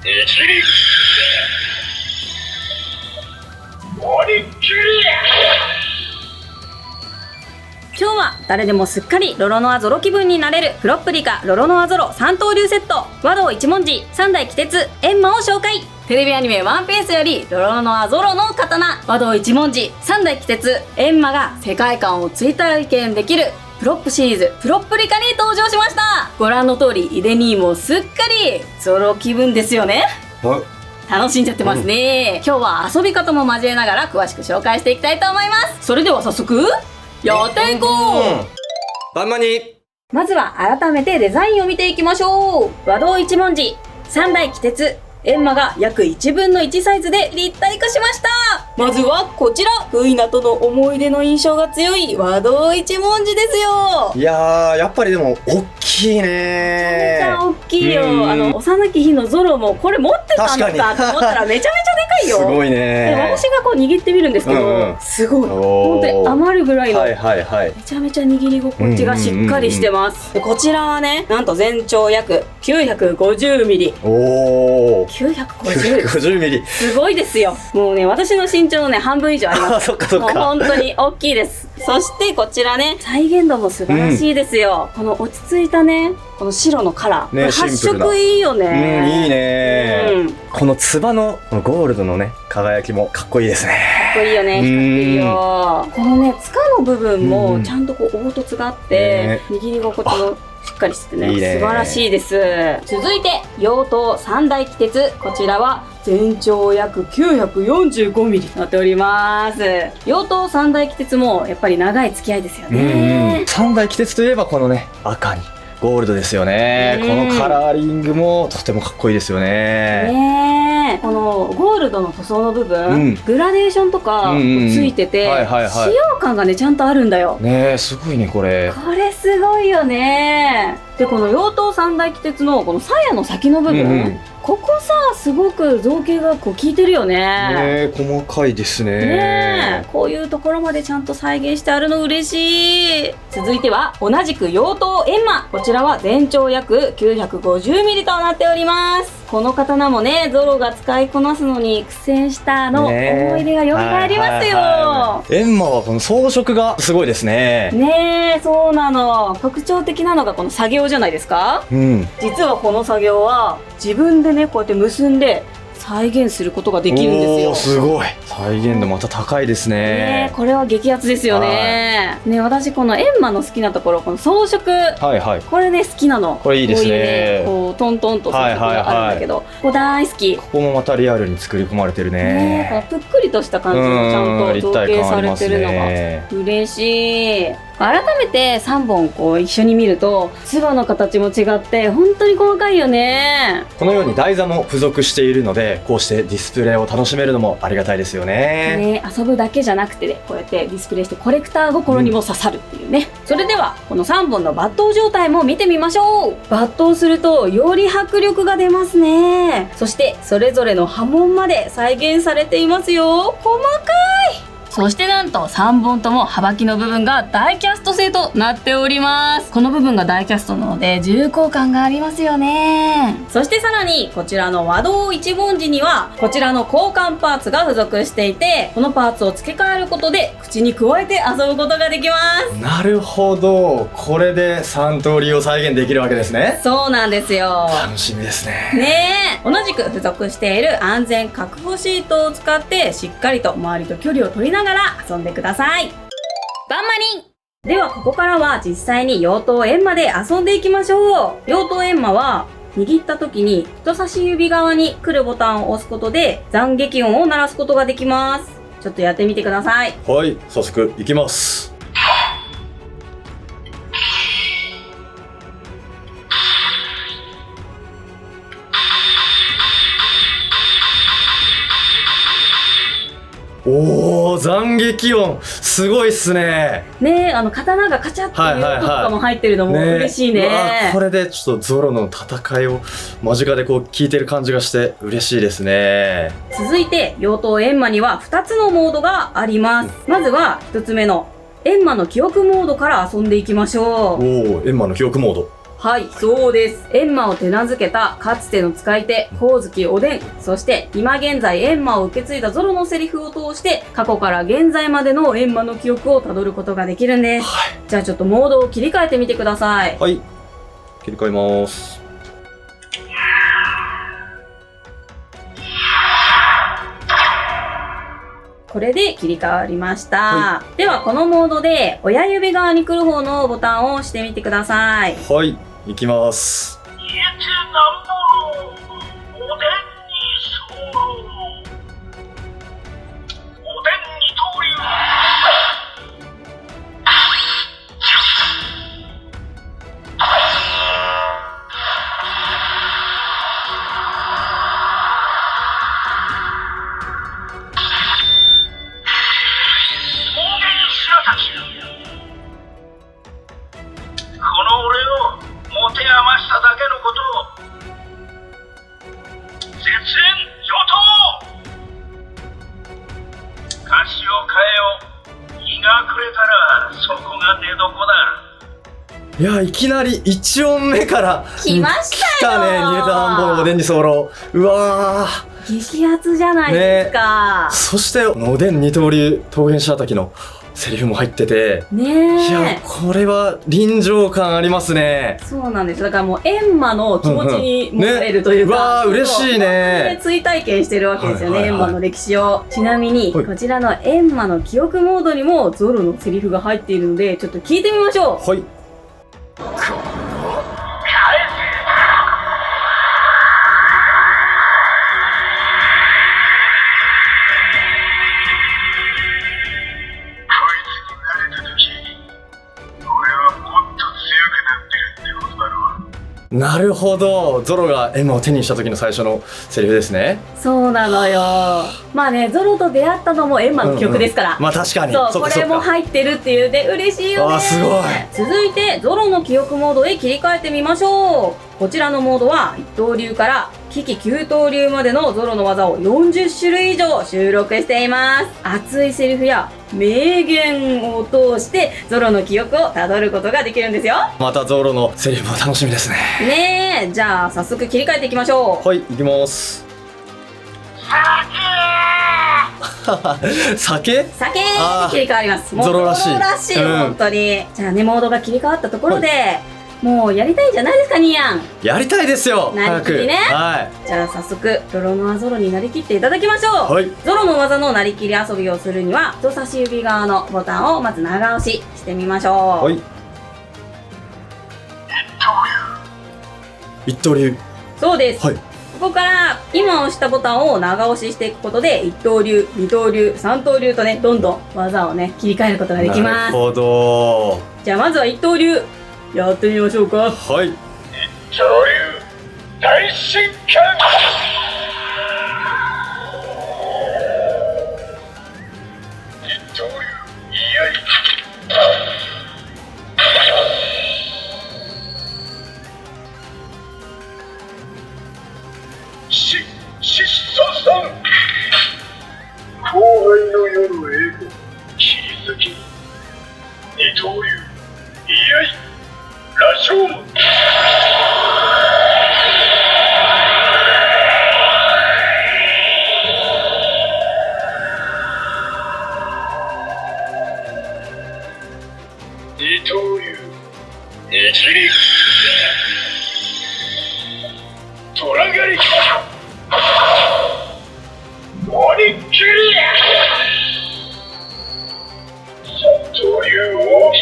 今日は誰でもすっかりロロノアゾロ気分になれるフロップリカロロノアゾロ3刀流セット和道一文字3代鬼鉄エンマを紹介。テレビアニメワンピースよりロロノアゾロの刀和道一文字3代鬼鉄エンマが世界観を追体験できるプロップシリーズフロップリカに登場しました。ご覧の通りイデニーもすっかりゾロ気分ですよね。楽しんじゃってますね、今日は遊び方も交えながら詳しく紹介していきたいと思います。それでは早速やっていこう。バンマにまずは改めてデザインを見ていきましょう。和道一文字3代鬼鉄エンマが約1分の1サイズで立体化しました。まずはこちら、フイナとの思い出の印象が強い和道一文字ですよ。いやー、やっぱりでも大きいねー。めちゃめちゃ大きいよ、幼き日のゾロもこれ持ってたのかって思ったらめちゃめちゃでかいよ。すごいねー。私がこう握ってみるんですけど、すごい本当に余るぐらいの、めちゃめちゃ握り心地がしっかりしてます。でこちらはね、なんと全長約950ミリ。おー、950ミリすごいですよ。もうね、私の身長のね半分以上あります。そっかそっか、もう本当に大きいです。そしてこちらね、再現度も素晴らしいですよ、この落ち着いたね、この白のカラー、ね、発色いいよね。いいね、このつばのこのゴールドのね輝きもかっこいいですね。かっこいいよね、光ってるよ。このね、つかの部分もちゃんとこう凹凸があって、握り心地もしっかりしてね、素晴らしいです。続いて妖刀三代鬼鉄、こちらは全長約945ミリとなっております。妖刀三代鬼鉄もやっぱり長い付き合いですよね。三代鬼鉄といえばこのね赤にゴールドですよね。このカラーリングもとてもかっこいいですよね。このゴールドの塗装の部分、グラデーションとかついてて、使用感がねちゃんとあるんだよ。ねえ、すごいねこれ。これすごいよね。でこの妖刀三代鬼鉄のこの鞘の先の部分、ここさすごく造形がこう効いてるよね。ね、細かいですね。ね、こういうところまでちゃんと再現してあるの嬉しい。続いては同じく妖刀エンマ、こちらは全長約950ミリとなっております。この刀もね、ゾロが使いこなすのに苦戦した思い出が蘇りますよ。エンマはこの装飾がすごいですね。ねえ、そうなの。特徴的なのがこの作業じゃないですか。実はこの作業は自分でね、こうやって結んで再現することができるんですよ。すごい。再現度また高いですね。これは激アツですよね。ね、私このエンマの好きなところ、この装飾、これね好きなの。これいいですね。こうトントンと装飾があるんだけど、ここ大好き。ここもまたリアルに作り込まれてるね。このぷっくりとした感じもちゃんと造形されてるのが嬉しい。改めて3本こう一緒に見るとつばの形も違って本当に細かいよね。このように台座も付属しているので、こうしてディスプレイを楽しめるのもありがたいですよね。遊ぶだけじゃなくてね、こうやってディスプレイしてコレクター心にも刺さるっていうね。それではこの3本の抜刀状態も見てみましょう。抜刀するとより迫力が出ますね。そしてそれぞれの刃文まで再現されていますよ。細かい。そしてなんと3本とも幅木の部分がダイキャスト製となっております。この部分がダイキャストなので重厚感がありますよね。そしてさらにこちらの和道一文字にはこちらの交換パーツが付属していて、このパーツを付け替えることで口に加えて遊ぶことができます。なるほど、これで3通りを再現できるわけですね。そうなんですよ。楽しみですね。ねえ、同じく付属している安全確保シートを使ってしっかりと周りと距離を取りながら遊んでください。バンマリンではここからは実際に妖刀エンマで遊んでいきましょう。妖刀エンマは握った時に人差し指側に来るボタンを押すことで斬撃音を鳴らすことができます。ちょっとやってみてください。はい、早速いきます。おー、斬撃音すごいっすね。ねえ、刀がカチャッという音とかも入ってるのも嬉しいね。これでちょっとゾロの戦いを間近でこう聞いてる感じがして嬉しいですね。続いて妖刀エンマには2つのモードがあります。まずは1つ目のエンマの記憶モードから遊んでいきましょう。おー、エンマの記憶モード。はい、そうです。閻魔を手なずけたかつての使い手、光月おでん。そして今現在閻魔を受け継いだゾロのセリフを通して過去から現在までの閻魔の記憶をたどることができるんです。はい。じゃあちょっとモードを切り替えてみてください。はい。切り替えます。これで切り替わりました。ではこのモードで親指側に来る方のボタンを押してみてください。はい。いきます。いや、いきなり1音目から来ましたよ。来たね。煮えたなんぼのおでんに候。うわー、激アツじゃないですか。そしておでん二刀流桃源白滝のセリフも入ってて、ねえ。いや、これは臨場感ありますね。そうなんです。だからもう閻魔の気持ちに戻れるというか、ね、うわー、嬉しいね。追体験してるわけですよね、閻魔の歴史を。ちなみに、はい、こちらの閻魔の記憶モードにもゾロのセリフが入っているので、ちょっと聞いてみましょう。はい。なるほど、ゾロがエマを手にした時の最初のセリフですね。そうなのよ。まあね、ゾロと出会ったのもエンマの記憶ですから、まあ確かにそう、これも入ってるっていうで嬉しいよね。あ、すごい。続いてゾロの記憶モードへ切り替えてみましょう。こちらのモードは一刀流から危機九刀流までのゾロの技を40種類以上収録しています。熱いセリフや名言を通してゾロの記憶をたどることができるんですよ。またゾロのセリフも楽しみですね。ねえ、じゃあ早速切り替えていきましょう。はい、行きます。酒酒で切り替わります。ゾロらしい。ゾロらしい、本当に。じゃあね、モードが切り替わったところで、もうやりたいじゃないですか、ニーヤン。やりたいですよ。なりきりね。はい。じゃあ早速ゾロノアゾロになりきっていただきましょう。はい。ゾロの技のなりきり遊びをするには人差し指側のボタンをまず長押ししてみましょう。はい。一刀流。そうです。はい。ここから今押したボタンを長押ししていくことで一刀流、二刀流、三刀流とね、どんどん技をね切り替えることができます。なるほど。じゃあまずは一刀流やってみましょうか。はい。一刀流大進化。一刀流いやい。疾走さん。後輩の夜英語切り裂き。二刀流いやい。ラジオム。二刀流ねじりトラ狩り鬼切り三刀流大き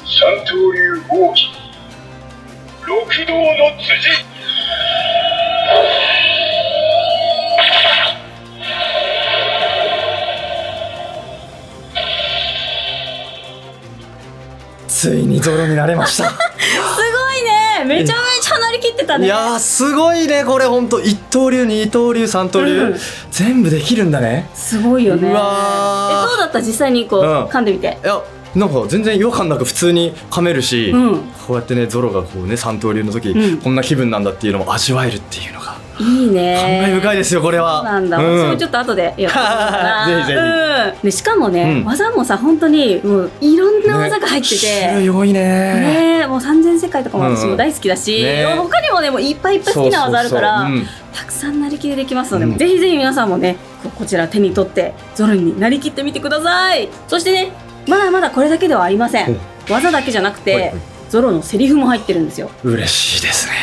三刀流王騎六道の辻。ついにゾロになれました。すごいね、めちゃめちゃなりきってたね。いやー、すごいね、これほんと一刀流、二刀流、三刀流、全部できるんだね。すごいよね。うわー。どうだった？実際にこう、噛んでみて。いや、なんか全然違和感なく普通に噛めるし、うん、こうやってねゾロがこうね三刀流の時、こんな気分なんだっていうのも味わえるっていうのがいいね。感慨深いですよこれは。そうなんだ、うん私もちょっと後でやってみようかな。ぜひぜひうん、でしかもね、うん技もさ本当にもういろんな技が入ってて、種類多いね。ね、もう三千世界とかも私も大好きだし、ね他にもねもういっぱいいっぱい好きな技あるから、そうそうそうたくさんなりきりできますので、うんぜひぜひ皆さんもねこちら手に取ってゾロになりきってみてください。そしてねまだまだこれだけではありません。技だけじゃなくて、はいはいゾロのセリフも入ってるんですよ。嬉しいですね。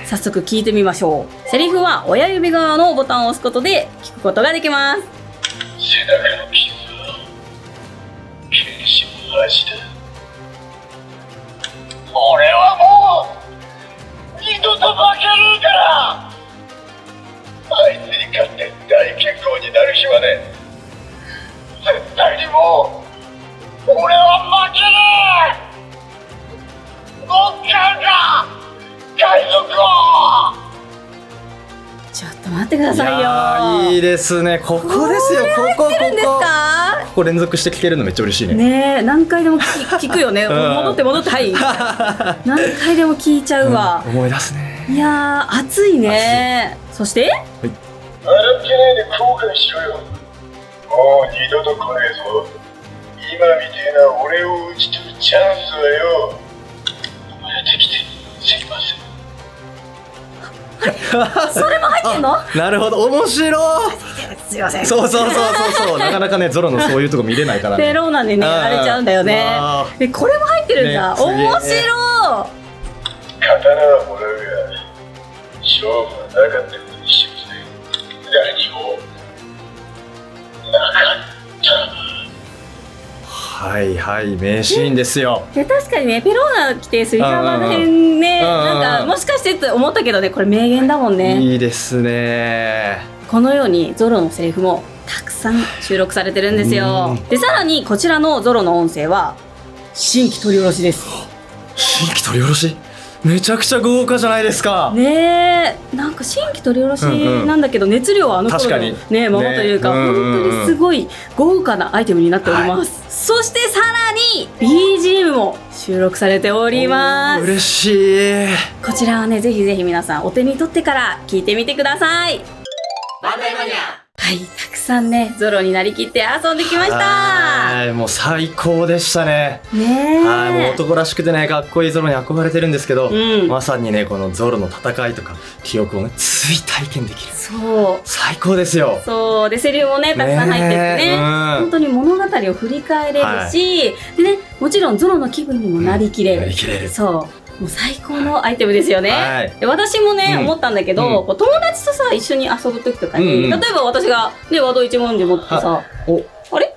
早速聞いてみましょう。セリフは親指側のボタンを押すことで聞くことができます。背中の傷は剣士の足だ。俺はもう二度と負けねえから。あいつに勝って大健康になる日まで絶対にもう俺は負けねえ。乗っかるか海賊王。ちょっと待ってくださいよ。いやーいいですね。ここですよ。ここ入ってるんですか？ここ連続して聞けるのめっちゃ嬉しいね。ねえ何回でも聞くよね。ん戻ってはい何回でも聞いちゃうわ、思い出すね。いやー熱いね。そして笑ってねえで後悔しろよ。もう二度と来ねえぞ。今みてえな俺を打ち取るチャンスはよ、生まれてきてすいません。それも入ってんの？なるほど、面白い。すいません。そうなかなかねゾロのそういうとこ見れないからね。ペローナでねやられちゃうんだよねあ。でこれも入ってるんだ、ねすげえね面白い。刀はもらうが勝負はなかったことにしようぜ。何もなかった。はいはい名シーンですよ。で確かにねペローナ来てすり浜の辺ね、なんかもしかしてって思ったけどねこれ名言だもんね。いいですね。このようにゾロのセリフもたくさん収録されてるんですよ。でさらにこちらのゾロの音声は新規取り下ろしです。新規取り下ろしめちゃくちゃ豪華じゃないですか。ねえなんか新規取り下ろしなんだけど、熱量はあの頃の確かにねままというか、ね本当にすごい豪華なアイテムになっております、そしてさらに BGM も収録されております。嬉しい。こちらはねぜひぜひ皆さんお手に取ってから聞いてみてください。バンダイマニア。はい、たくさんねゾロになりきって遊んできました。はいもう最高でしたね。ねえはいもう男らしくてねかっこいいゾロに憧れてるんですけど、うんまさにねこのゾロの戦いとか記憶をね追体験できる。そう最高ですよ。そうでセリフもねたくさん入っててね、本当に物語を振り返れるし、でねもちろんゾロの気分にもなりきれる、なりきれる。そうもう最高のアイテムですよね、はいで私もね、うん思ったんだけど、うんこう友達とさ一緒に遊ぶ時とかに、うんうん例えば私がね和道一文字持ってさおあれ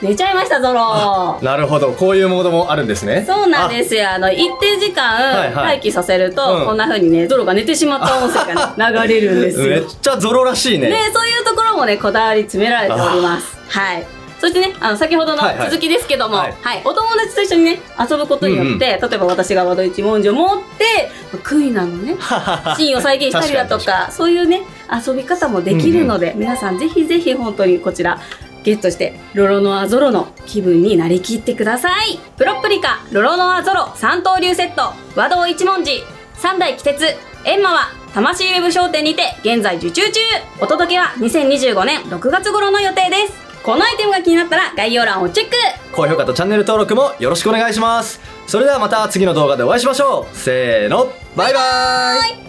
寝ちゃいましたゾロ。なるほどこういうモードもあるんですね。そうなんですよ。一定時間はいはい待機させると、うんこんな風にね、ゾロが寝てしまった音声が、ね、流れるんですよ。めっちゃゾロらしいね。ね、そういうところもね、こだわり詰められております。はい。そしてね、先ほどのはいはい続きですけども、はいお友達と一緒にね、遊ぶことによって、例えば私が和道一文字を持って、クイナのね、シーンを再現したりだと確かか、そういうね、遊び方もできるので、皆さんぜひぜひ本当にこちら、ゲットしてロロノアゾロの気分になりきってください。プロプリカロロノアゾロ3刀流セット和道一文字3代季節エンマは魂ウェブ商店にて現在受注中。お届けは2025年6月頃の予定です。このアイテムが気になったら概要欄をチェック。高評価とチャンネル登録もよろしくお願いします。それではまた次の動画でお会いしましょう。せーのバイバーイ。